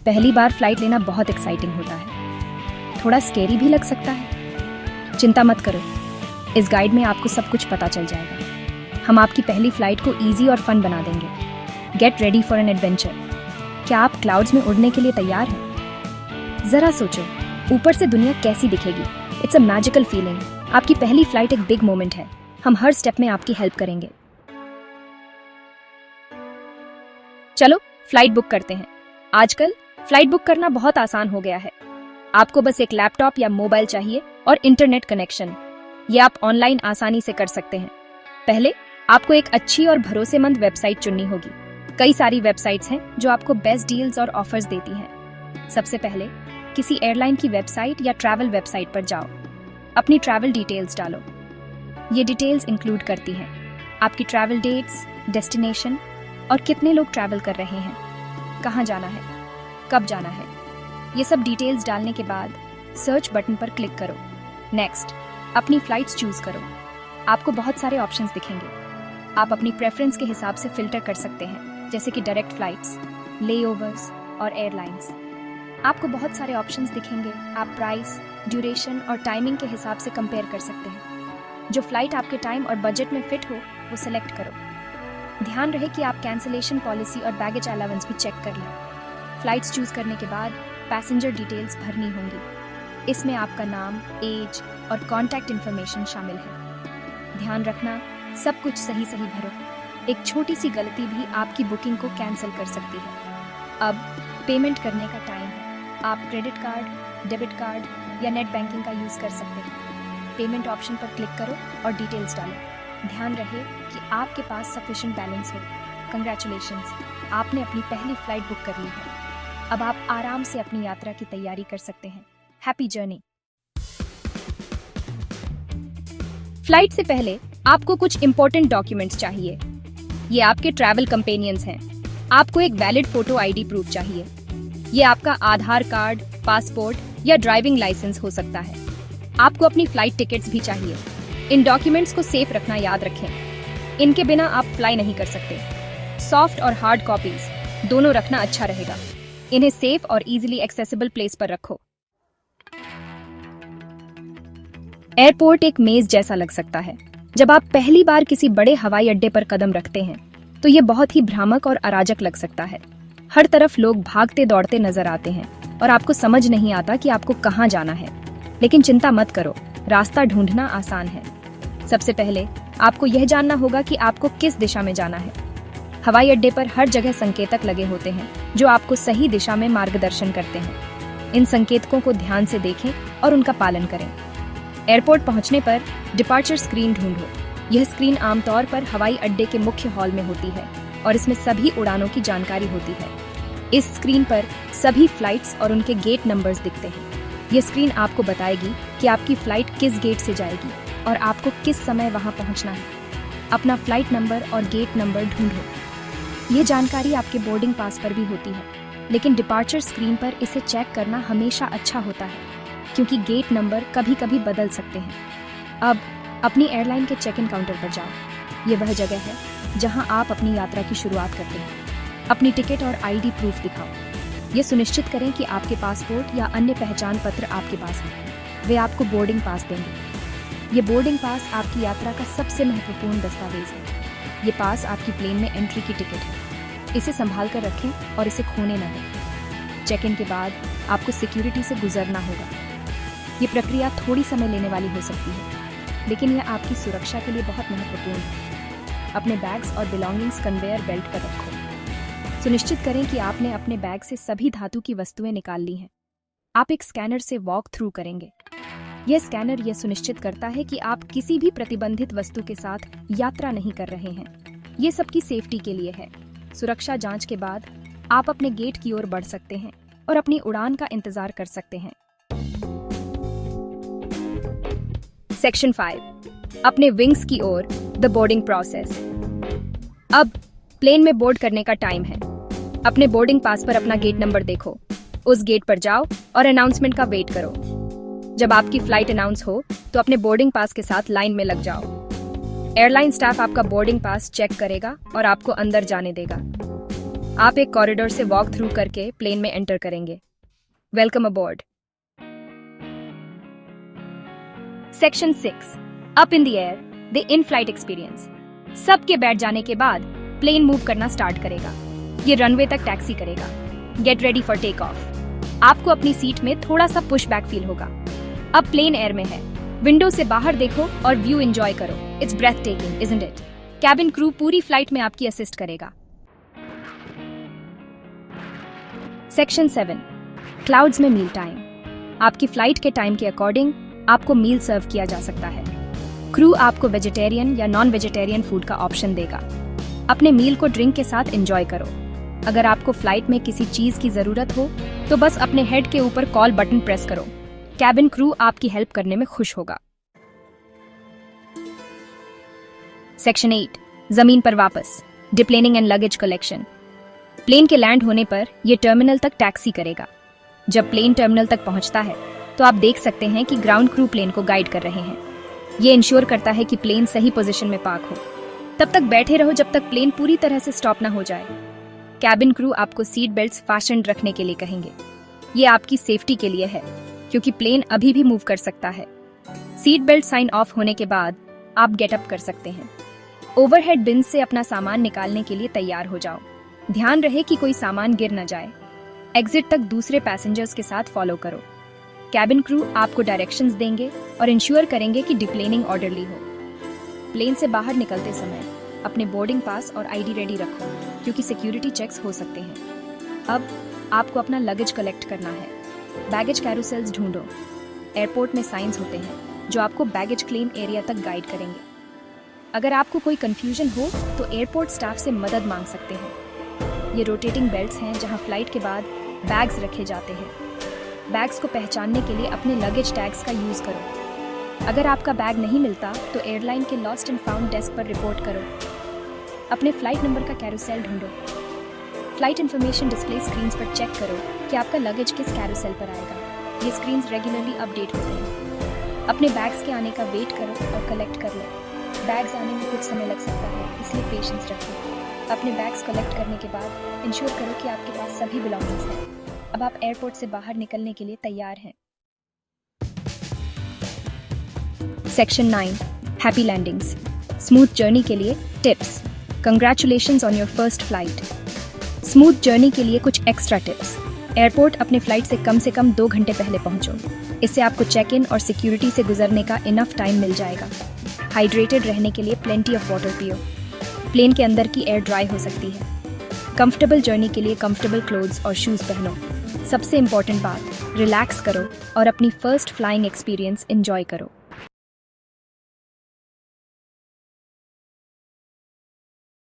पहली बार फ्लाइट लेना बहुत एक्साइटिंग होता है, थोड़ा स्केरी भी लग सकता है। चिंता मत करो, इस गाइड में आपको सब कुछ पता चल जाएगा। हम आपकी पहली फ्लाइट को इजी और फन बना देंगे। Gate ready for an adventure. क्या आप क्लाउड्स में उड़ने के लिए तैयार हैं? जरा सोचो, ऊपर से दुनिया कैसी दिखेगी। It's a magical feeling. आपकी पहली फ्लाइट एक बिग मोमेंट है। हम हर स्टेप में आपकी हेल्प करेंगे। चलो फ्लाइट बुक करते हैं। आजकल फ्लाइट बुक करना बहुत आसान हो गया है। आपको बस एक लैपटॉप या मोबाइल चाहिए और इंटरनेट कनेक्शन। ये आप ऑनलाइन आसानी से कर सकते हैं। पहले आपको एक अच्छी और भरोसेमंद वेबसाइट चुननी होगी। कई सारी वेबसाइट्स हैं जो आपको बेस्ट डील्स और ऑफर्स देती हैं। सबसे पहले किसी एयरलाइन की वेबसाइट या ट्रैवल वेबसाइट पर जाओ। अपनी ट्रैवल डिटेल्स डालो। ये डिटेल्स इंक्लूड करती हैं आपकी ट्रैवल डेट्स, डेस्टिनेशन और कितने लोग ट्रैवल कर रहे हैं, कहाँ जाना है, कब जाना है। ये सब डिटेल्स डालने के बाद सर्च बटन पर क्लिक करो। नेक्स्ट, अपनी फ्लाइट्स चूज करो। आपको बहुत सारे ऑप्शंस दिखेंगे। आप अपनी प्रेफरेंस के हिसाब से फिल्टर कर सकते हैं, जैसे कि डायरेक्ट फ्लाइट्स, लेओवर्स और एयरलाइंस। आपको बहुत सारे ऑप्शंस दिखेंगे। आप प्राइस, ड्यूरेशन और टाइमिंग के हिसाब से कंपेयर कर सकते हैं। जो फ्लाइट आपके टाइम और बजट में फिट हो वो सिलेक्ट करो। ध्यान रहे कि आप कैंसिलेशन पॉलिसी और बैगेज अलाउंस भी चेक कर लें। फ्लाइट्स चूज करने के बाद पैसेंजर डिटेल्स भरनी होंगी। इसमें आपका नाम, एज और कॉन्टैक्ट इन्फॉर्मेशन शामिल है। ध्यान रखना, सब कुछ सही भरो। एक छोटी सी गलती भी आपकी बुकिंग को कैंसिल कर सकती है। अब पेमेंट करने का टाइम है। आप क्रेडिट कार्ड, डेबिट कार्ड या नेट बैंकिंग का यूज कर सकते हैं। पेमेंट ऑप्शन पर क्लिक करो और डिटेल्स डालो। ध्यान रहे कि आपके पास सफिशिएंट बैलेंस हो। कंग्रेचुलेशंस, आपने अपनी पहली फ्लाइट बुक कर ली है। अब आप आराम से अपनी यात्रा की तैयारी कर सकते हैं। Happy journey. फ्लाइट से पहले आपको कुछ इंपॉर्टेंट डॉक्यूमेंट्स चाहिए। ये आपके ट्रैवल कंपेनियंस हैं। आपको एक वैलिड फोटो आईडी प्रूफ चाहिए। ये आपका आधार कार्ड, पासपोर्ट या ड्राइविंग लाइसेंस हो सकता है। आपको अपनी फ्लाइट टिकट्स भी चाहिए। इन डॉक्यूमेंट्स को सेफ रखना याद रखें। इनके बिना आप फ्लाई नहीं कर सकते। सॉफ्ट और हार्ड कॉपीज दोनों रखना अच्छा रहेगा। इन्हें सेफ और इजीली एक्सेसिबल प्लेस पर रखो। एयरपोर्ट एक मेज जैसा लग सकता है। जब आप पहली बार किसी बड़े हवाई अड्डे पर कदम रखते हैं तो ये बहुत ही भ्रामक और अराजक लग सकता है। हर तरफ लोग भागते दौड़ते नजर आते हैं और आपको समझ नहीं आता कि आपको कहाँ जाना है। लेकिन चिंता मत करो, रास्ता ढूंढना आसान है। सबसे पहले आपको यह जानना होगा कि आपको किस दिशा में जाना है। हवाई अड्डे पर हर जगह संकेतक लगे होते हैं जो आपको सही दिशा में मार्गदर्शन करते हैं। इन संकेतकों को ध्यान से देखें और उनका पालन करें। एयरपोर्ट पहुंचने पर डिपार्चर स्क्रीन ढूंढो। यह स्क्रीन आमतौर पर हवाई अड्डे के मुख्य हॉल में होती है और इसमें सभी उड़ानों की जानकारी होती है। इस स्क्रीन पर सभी फ्लाइट्स और उनके गेट नंबर्स दिखते हैं। यह स्क्रीन आपको बताएगी कि आपकी फ्लाइट किस गेट से जाएगी और आपको किस समय वहां पहुंचना है। अपना फ्लाइट नंबर और गेट नंबर ढूंढो। यह जानकारी आपके बोर्डिंग पास पर भी होती है, लेकिन डिपार्चर स्क्रीन पर इसे चेक करना हमेशा अच्छा होता है क्योंकि गेट नंबर कभी कभी बदल सकते हैं। अब अपनी एयरलाइन के चेक इन काउंटर पर जाओ। ये वह जगह है जहां आप अपनी यात्रा की शुरुआत करते हैं। अपनी टिकट और आईडी प्रूफ दिखाओ। ये सुनिश्चित करें कि आपके पासपोर्ट या अन्य पहचान पत्र आपके पास है। वे आपको बोर्डिंग पास देंगे। ये बोर्डिंग पास आपकी यात्रा का सबसे महत्वपूर्ण दस्तावेज है। ये पास आपकी प्लेन में एंट्री की टिकट है। इसे संभाल कर रखें और इसे खोने न दें। चेक इन के बाद आपको सिक्योरिटी से गुजरना होगा। ये प्रक्रिया थोड़ी समय लेने वाली हो सकती है, लेकिन यह आपकी सुरक्षा के लिए बहुत महत्वपूर्ण है। अपने बैग्स और बिलोंगिंग्स कन्वेयर बेल्ट पर रखो। सुनिश्चित करें कि आपने अपने बैग से सभी धातु की वस्तुएं निकाल ली हैं। आप एक स्कैनर से वॉक थ्रू करेंगे। यह स्कैनर यह सुनिश्चित करता है कि आप किसी भी प्रतिबंधित वस्तु के साथ यात्रा नहीं कर रहे हैं। ये सबकी सेफ्टी के लिए है। सुरक्षा जांच के बाद आप अपने गेट की ओर बढ़ सकते हैं और अपनी उड़ान का इंतजार कर सकते हैं। सेक्शन 5, अपने विंग्स की ओर, द बोर्डिंग प्रोसेस। अब प्लेन में बोर्ड करने का टाइम है। अपने बोर्डिंग पास पर अपना गेट नंबर देखो। उस गेट पर जाओ और अनाउंसमेंट का वेट करो। जब आपकी फ्लाइट अनाउंस हो तो अपने बोर्डिंग पास के साथ लाइन में लग जाओ। एयरलाइन स्टाफ आपका बोर्डिंग पास चेक करेगा और आपको अंदर जाने देगा। आप एक कॉरिडोर से वॉक थ्रू करके प्लेन में एंटर करेंगे। Welcome aboard. Section 6 up in the air the in flight experience. सबके बैठ जाने के बाद प्लेन मूव करना स्टार्ट करेगा। ये रनवे तक टैक्सी करेगा। Get ready for take off. आपको अपनी सीट में थोड़ा सा पुश बैक फील होगा। अब प्लेन एयर में है। विंडो से बाहर देखो और व्यू एंजॉय करो। It's breath taking, isn't it? Cabin crew पूरी फ्लाइट में आपकी असिस्ट करेगा। सेक्शन 7 क्लाउड्स में मील टाइम। आपकी फ्लाइट के टाइम के अकॉर्डिंग आपको मील सर्व किया जा सकता है। क्रू आपको वेजिटेरियन या नॉन वेजिटेरियन फूड का ऑप्शन देगा। अपने मील को ड्रिंक के साथ एंजॉय करो। अगर आपको फ्लाइट में किसी चीज की जरूरत हो तो बस अपने हेड के ऊपर कॉल बटन प्रेस करो। कैबिन क्रू आपकी हेल्प करने में खुश होगा। सेक्शन 8 जमीन पर वापस डिप्लेनिंग एंड लगेज कलेक्शन। प्लेन के लैंड होने पर यह टर्मिनल तक टैक्सी करेगा। जब प्लेन टर्मिनल तक पहुंचता है तो आप देख सकते हैं कि ग्राउंड क्रू प्लेन को गाइड कर रहे हैं। ये इंश्योर करता है कि प्लेन सही पोजीशन में पार्क हो। तब तक बैठे रहो जब तक प्लेन पूरी तरह से स्टॉप ना हो जाए। कैबिन क्रू आपको सीट बेल्ट्स फास्टन रखने के लिए कहेंगे। ये आपकी सेफ्टी के लिए है क्योंकि प्लेन अभी भी मूव कर सकता है। सीट बेल्ट साइन ऑफ होने के बाद आप गेट अप कर सकते हैं। ओवरहेड बिन से अपना सामान निकालने के लिए तैयार हो जाओ। ध्यान रहे कि कोई सामान गिर न जाए। एग्जिट तक दूसरे पैसेंजर्स के साथ फॉलो करो। कैबिन क्रू आपको डायरेक्शंस देंगे और इंश्योर करेंगे कि डिप्लेनिंग ऑर्डरली हो। प्लेन से बाहर निकलते समय अपने बोर्डिंग पास और आईडी रेडी रखो क्योंकि सिक्योरिटी चेक्स हो सकते हैं। अब आपको अपना लगेज कलेक्ट करना है। बैगेज कैरोसेल्स ढूंढो। एयरपोर्ट में साइंस होते हैं जो आपको बैगेज क्लेम एरिया तक गाइड करेंगे। अगर आपको कोई कंफ्यूजन हो तो एयरपोर्ट स्टाफ से मदद मांग सकते हैं। ये रोटेटिंग बेल्ट्स हैं जहां फ्लाइट के बाद बैग्स रखे जाते हैं। बैग्स को पहचानने के लिए अपने लगेज टैग्स का यूज करो। अगर आपका बैग नहीं मिलता तो एयरलाइन के लॉस्ट एंड फाउंड डेस्क पर रिपोर्ट करो। अपने फ्लाइट नंबर का कैरोसेल ढूंढो। फ्लाइट इंफॉर्मेशन डिस्प्ले स्क्रीन्स पर चेक करो कि आपका लगेज किस कैरोसेल पर आएगा। ये स्क्रीन्स रेगुलरली अपडेट होते हैं। अपने बैग्स के आने का वेट करो और कलेक्ट कर लो। बैग्स आने में कुछ समय लग सकता है, इसलिए पेशेंस रखो। अपने बैग्स कलेक्ट करने के बाद इंश्योर करो कि आपके पास सभी बिलोंगिंग्स हैं। अब आप एयरपोर्ट से बाहर निकलने के लिए तैयार हैं। Section 9 happy landings. Smooth journey के लिए tips. Congratulations on your first flight. Smooth journey के लिए कुछ एक्स्ट्रा टिप्स। एयरपोर्ट अपने फ्लाइट से कम 2 घंटे पहले पहुंचो। इससे आपको चेक इन और सिक्योरिटी से गुजरने का इनफ टाइम मिल जाएगा। हाइड्रेटेड रहने के लिए प्लेंटी ऑफ वाटर पियो। प्लेन के अंदर की एयर ड्राई हो सकती है। कंफर्टेबल जर्नी के लिए कंफर्टेबल क्लोथ्स और शूज पहनो। सबसे इंपॉर्टेंट बात, रिलैक्स करो और अपनी फर्स्ट फ्लाइंग एक्सपीरियंस एंजॉय करो।